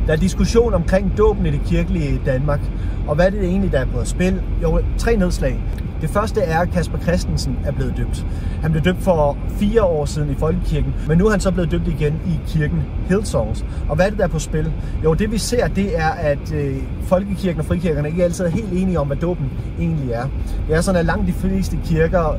Der er diskussion omkring dåben i det kirkelige Danmark, og hvad er det egentlig, der er på spil? Jo, 3 nedslag. Det første er, at Casper Christensen er blevet døbt. Han blev døbt for 4 år siden i Folkekirken, men nu er han så blevet døbt igen i kirken Hillsongs. Og hvad er det, der er på spil? Jo, det vi ser, det er, at Folkekirken og frikirkerne ikke altid er helt enige om, hvad dåben egentlig er. Det er sådan, at langt de fleste kirker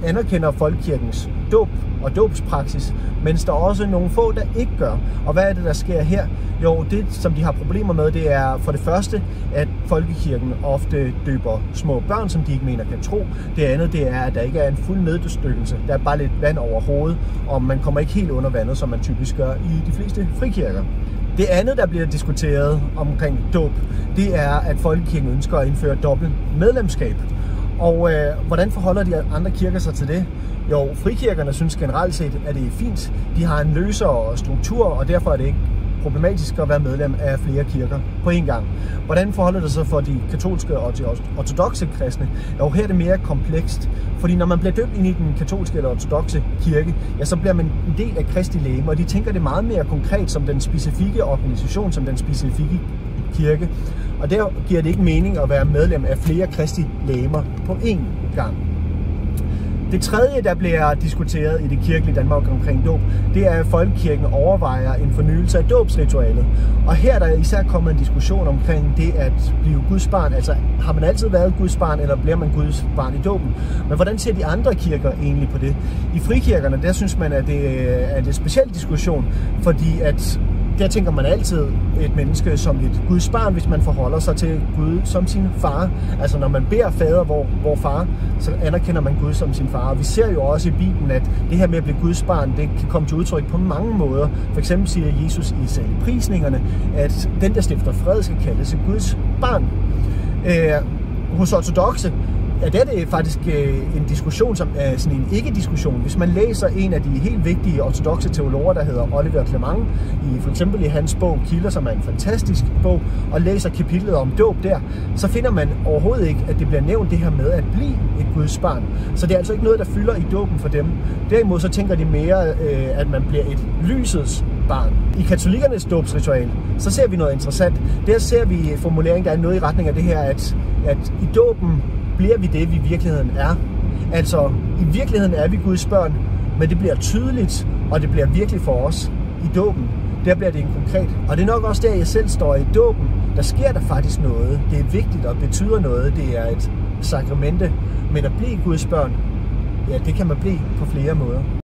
anerkender folkekirkens dåb og dåbspraksis, mens der er også nogle få, der ikke gør. Og hvad er det, der sker her? Jo, det som de har problemer med, det er for det første, at folkekirken ofte døber små børn, som de ikke mener kan tro. Det andet, det er, at der ikke er en fuld neddykkelse. Der er bare lidt vand over hovedet, og man kommer ikke helt under vandet, som man typisk gør i de fleste frikirker. Det andet, der bliver diskuteret omkring dåb, det er, at folkekirken ønsker at indføre dobbelt medlemskab. Og hvordan forholder de andre kirker sig til det? Jo, frikirkerne synes generelt set, at det er fint. De har en løsere struktur, og derfor er det ikke problematisk at være medlem af flere kirker på én gang. Hvordan forholder det sig for de katolske og de ortodokse kristne? Jo, her er det mere komplekst, fordi når man bliver døbt ind i den katolske eller ortodokse kirke, ja, så bliver man en del af Kristi legeme, og de tænker det meget mere konkret som den specifikke organisation, som den specifikke kirke. Og der giver det ikke mening at være medlem af flere Kristi legemer på én gang. Det tredje, der bliver diskuteret i det kirkelige Danmark omkring dåb, det er, at folkekirken overvejer en fornyelse af dåbsritualet. Og her er der især kommet en diskussion omkring det at blive Guds barn. Altså, har man altid været Guds barn, eller bliver man Guds barn i dåben? Men hvordan ser de andre kirker egentlig på det? I frikirkerne, der synes man, at det er en speciel diskussion, fordi at der tænker man altid et menneske som et Guds barn, hvis man forholder sig til Gud som sin far. Altså når man beder fader, hvor far, så anerkender man Gud som sin far. Og vi ser jo også i Bibelen, at det her med at blive Guds barn, det kan komme til udtryk på mange måder. For eksempel siger Jesus i saligprisningerne, at den, der stifter fred, skal kaldes et Guds barn. Hos ortodokse, ja, det er faktisk en diskussion, som er sådan en ikke-diskussion. Hvis man læser en af de helt vigtige ortodokse teologer, der hedder Oliver Clement, for eksempel i hans bog Kilder, som er en fantastisk bog, og læser kapitlet om dåb der, så finder man overhovedet ikke, at det bliver nævnt det her med at blive et Guds barn. Så det er altså ikke noget, der fylder i dåben for dem. Derimod så tænker de mere, at man bliver et lysets barn. I katolikernes dåbsritual, så ser vi noget interessant. Der ser vi formulering, der er noget i retning af det her, at i dåben bliver vi det, vi i virkeligheden er. Altså, i virkeligheden er vi Guds børn, men det bliver tydeligt, og det bliver virkelig for os i dåben. Der bliver det en konkret. Og det er nok også der, jeg selv står i dåben. Der sker der faktisk noget. Det er vigtigt og betyder noget. Det er et sakramente. Men at blive Guds børn, ja, det kan man blive på flere måder.